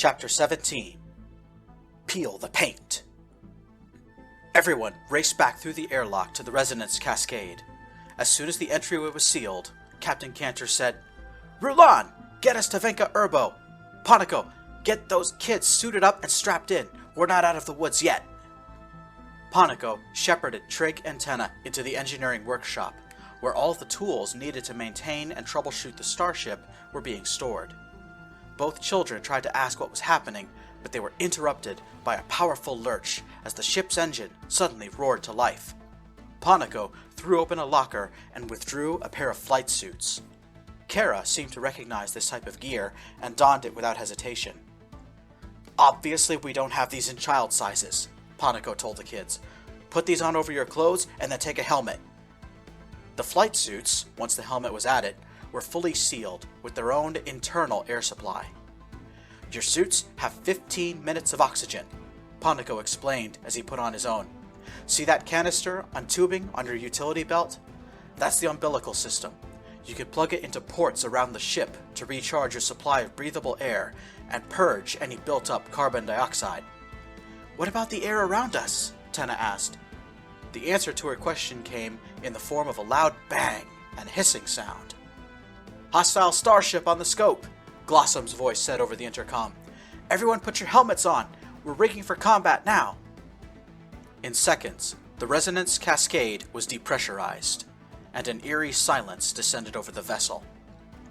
Chapter 17. Peel the Paint. Everyone raced back through the airlock to the Resonance Cascade. As soon as the entryway was sealed, Captain Cantor said, "Rulon, get us to Venka Urbo. Panico, get those kids suited up and strapped in. We're not out of the woods yet." Panico shepherded Trig and Tenna into the engineering workshop, where all the tools needed to maintain and troubleshoot the starship were being stored. Both children tried to ask what was happening, but they were interrupted by a powerful lurch as the ship's engine suddenly roared to life. Panico threw open a locker and withdrew a pair of flight suits. Kara seemed to recognize this type of gear and donned it without hesitation. "Obviously we don't have these in child sizes," Panico told the kids. "Put these on over your clothes and then take a helmet." The flight suits, once the helmet was added, were fully sealed with their own internal air supply. "Your suits have 15 minutes of oxygen," Panico explained as he put on his own. "See that canister on tubing on your utility belt? That's the umbilical system. You can plug it into ports around the ship to recharge your supply of breathable air and purge any built-up carbon dioxide." "What about the air around us?" Tenna asked. The answer to her question came in the form of a loud bang and hissing sound. "Hostile starship on the scope," Glossom's voice said over the intercom. "Everyone put your helmets on. We're rigging for combat now." In seconds, the Resonance Cascade was depressurized, and an eerie silence descended over the vessel.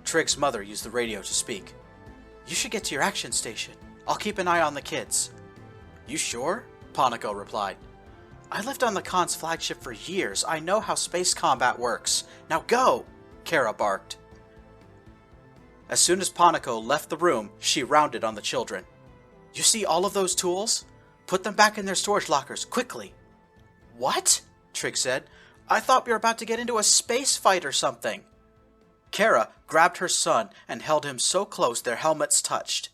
Trig's mother used the radio to speak. "You should get to your action station. I'll keep an eye on the kids." "You sure?" Panico replied. "I lived on the Khan's flagship for years. I know how space combat works. Now go!" Kara barked. As soon as Panico left the room, she rounded on the children. "You see all of those tools? Put them back in their storage lockers, quickly." "What?" Trig said. "I thought we were about to get into a space fight or something." Kara grabbed her son and held him so close their helmets touched.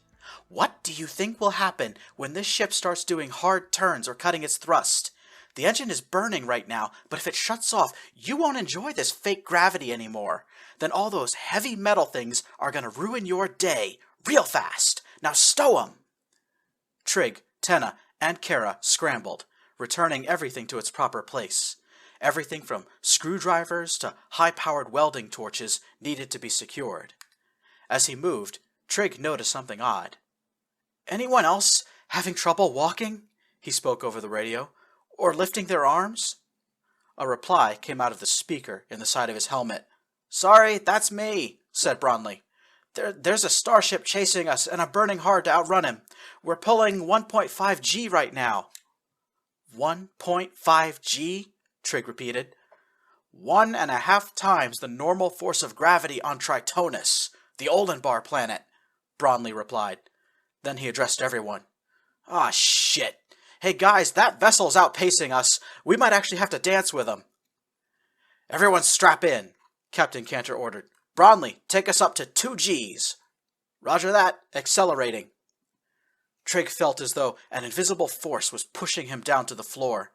"What do you think will happen when this ship starts doing hard turns or cutting its thrust? The engine is burning right now, but if it shuts off, you won't enjoy this fake gravity anymore. Then all those heavy metal things are going to ruin your day, real fast. Now stow 'em!" Trig, Tenna, and Kara scrambled, returning everything to its proper place. Everything from screwdrivers to high-powered welding torches needed to be secured. As he moved, Trig noticed something odd. "Anyone else having trouble walking?" he spoke over the radio. "Or lifting their arms?" A reply came out of the speaker in the side of his helmet. "Sorry, that's me," said Bronley. There's a starship chasing us, and I'm burning hard to outrun him. We're pulling 1.5 G right now." 1.5 G? Trig repeated. 1.5 times the normal force of gravity on Tritonus, the Olenbar planet, Bronley replied. Then he addressed everyone. "Ah, shit. Hey guys, that vessel's outpacing us. We might actually have to dance with them." "Everyone strap in," Captain Cantor ordered. "Bronley, take us up to 2 Gs. "Roger that. Accelerating." Trig felt as though an invisible force was pushing him down to the floor.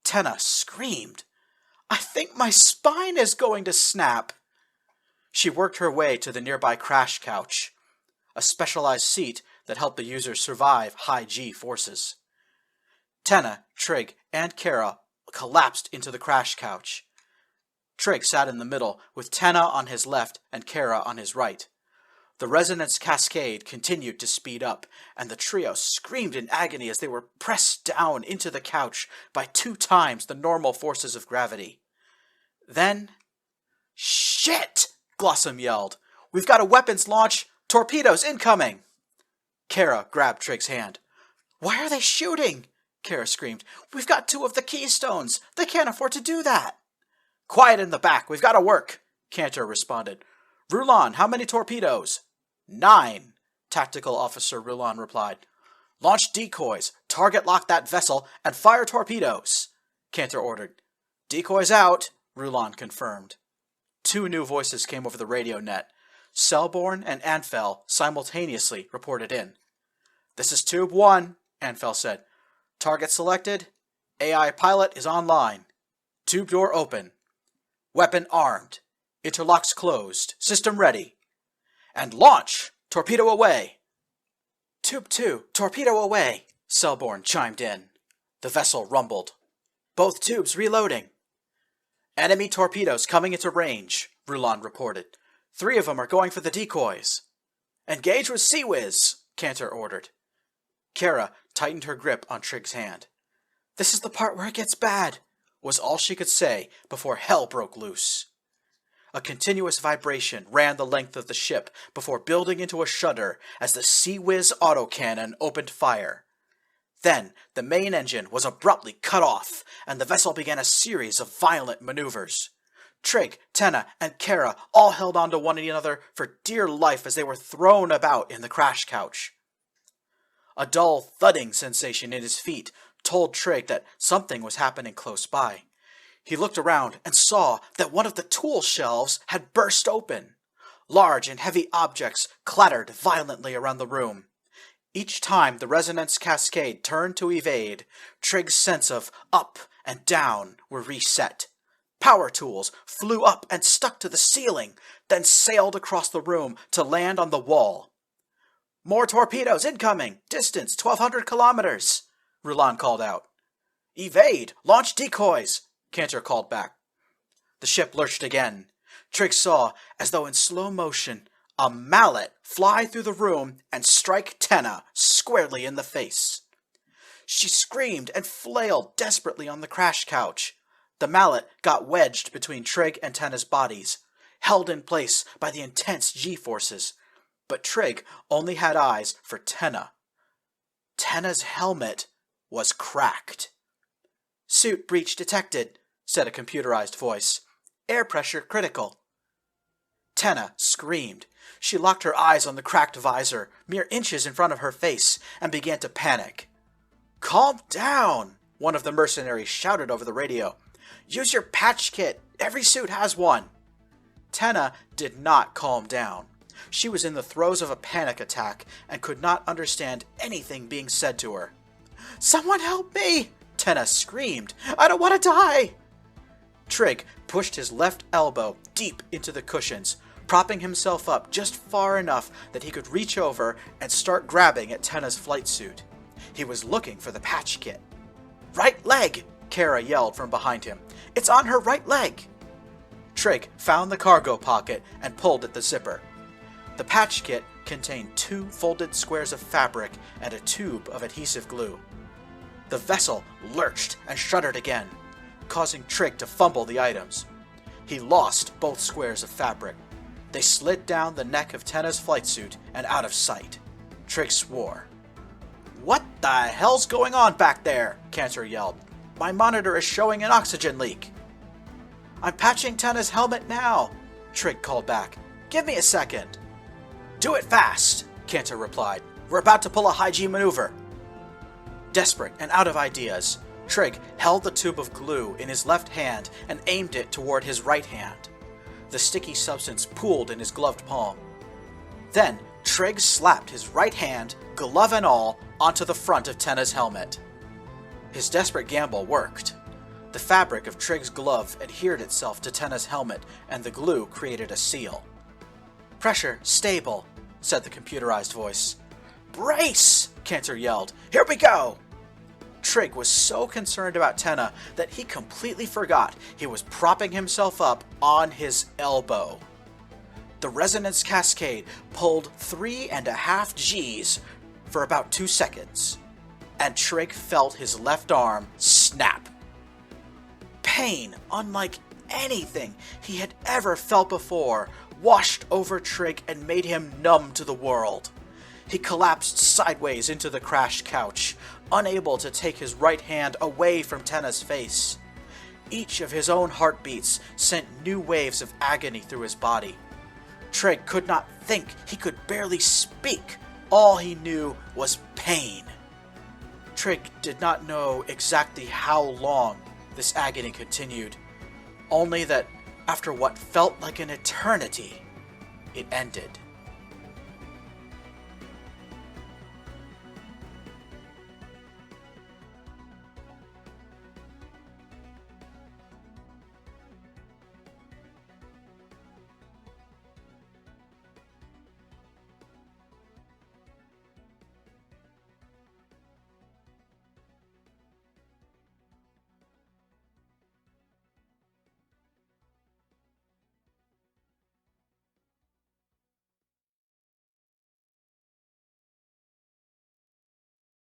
Tenna screamed. "I think my spine is going to snap." She worked her way to the nearby crash couch, a specialized seat that helped the user survive high G forces. Tenna, Trig, and Kara collapsed into the crash couch. Trig sat in the middle, with Tenna on his left and Kara on his right. The Resonance Cascade continued to speed up, and the trio screamed in agony as they were pressed down into the couch by 2 times the normal forces of gravity. Then, "Shit!" Glossom yelled. "We've got a weapons launch! Torpedoes incoming!" Kara grabbed Trig's hand. "Why are they shooting?" Kara screamed. "We've got 2 of the keystones! They can't afford to do that!" "Quiet in the back! We've got to work!" Cantor responded. "Rulon, how many torpedoes?" 9, Tactical Officer Rulon replied. "Launch decoys, target lock that vessel, and fire torpedoes," Cantor ordered. "Decoys out," Rulon confirmed. 2 new voices came over the radio net. Selborn and Anfel simultaneously reported in. "This is Tube 1, Anfel said. "Target selected. AI pilot is online. Tube door open. Weapon armed. Interlocks closed. System ready. And launch! Torpedo away!" Tube 2, torpedo away, Selborne chimed in. The vessel rumbled. Both tubes reloading. Enemy torpedoes coming into range, Rulon reported. 3 of them are going for the decoys. Engage with Sea Whiz, Cantor ordered. Kara tightened her grip on Trig's hand. This is the part where it gets bad, was all she could say before hell broke loose. A continuous vibration ran the length of the ship before building into a shudder as the Sea Whiz autocannon opened fire. Then the main engine was abruptly cut off, and the vessel began a series of violent maneuvers. Trig, Tenna, and Kara all held on to one another for dear life as they were thrown about in the crash couch. A dull thudding sensation in his feet told Trig that something was happening close by. He looked around and saw that one of the tool shelves had burst open. Large and heavy objects clattered violently around the room. Each time the Resonance Cascade turned to evade, Trig's sense of up and down were reset. Power tools flew up and stuck to the ceiling, then sailed across the room to land on the wall. More torpedoes incoming! Distance 1,200 kilometers! Rulon called out. Evade! Launch decoys! Cantor called back. The ship lurched again. Trig saw, as though in slow motion, a mallet fly through the room and strike Tenna squarely in the face. She screamed and flailed desperately on the crash couch. The mallet got wedged between Trig and Tenna's bodies, held in place by the intense G-forces. But Trig only had eyes for Tenna. Tenna's helmet was cracked. Suit breach detected, said a computerized voice. Air pressure critical. Tenna screamed. She locked her eyes on the cracked visor, mere inches in front of her face, and began to panic. Calm down, one of the mercenaries shouted over the radio. Use your patch kit. Every suit has one. Tenna did not calm down. She was in the throes of a panic attack and could not understand anything being said to her. Someone help me! Tenna screamed. I don't want to die! Trig pushed his left elbow deep into the cushions, propping himself up just far enough that he could reach over and start grabbing at Tenna's flight suit. He was looking for the patch kit. Right leg! Kara yelled from behind him. It's on her right leg! Trig found the cargo pocket and pulled at the zipper. The patch kit contained 2 folded squares of fabric and a tube of adhesive glue. The vessel lurched and shuddered again, causing Trig to fumble the items. He lost both squares of fabric. They slid down the neck of Tenna's flight suit and out of sight. Trig swore. What the hell's going on back there? Cantor yelled. My monitor is showing an oxygen leak. I'm patching Tenna's helmet now, Trig called back. Give me a second. Do it fast, Cantor replied. We're about to pull a high G maneuver. Desperate and out of ideas, Trig held the tube of glue in his left hand and aimed it toward his right hand. The sticky substance pooled in his gloved palm. Then Trig slapped his right hand, glove and all, onto the front of Tenna's helmet. His desperate gamble worked. The fabric of Trig's glove adhered itself to Tenna's helmet, and the glue created a seal. Pressure stable, said the computerized voice. Brace! Cantor yelled. Here we go! Trig was so concerned about Tenna that he completely forgot he was propping himself up on his elbow. The Resonance Cascade pulled 3.5 Gs for about 2 seconds, and Trig felt his left arm snap. Pain, unlike anything he had ever felt before, washed over Trig and made him numb to the world. He collapsed sideways into the crashed couch, unable to take his right hand away from Tenna's face. Each of his own heartbeats sent new waves of agony through his body. Trig could not think, he could barely speak. All he knew was pain. Trig did not know exactly how long this agony continued, only that after what felt like an eternity, it ended.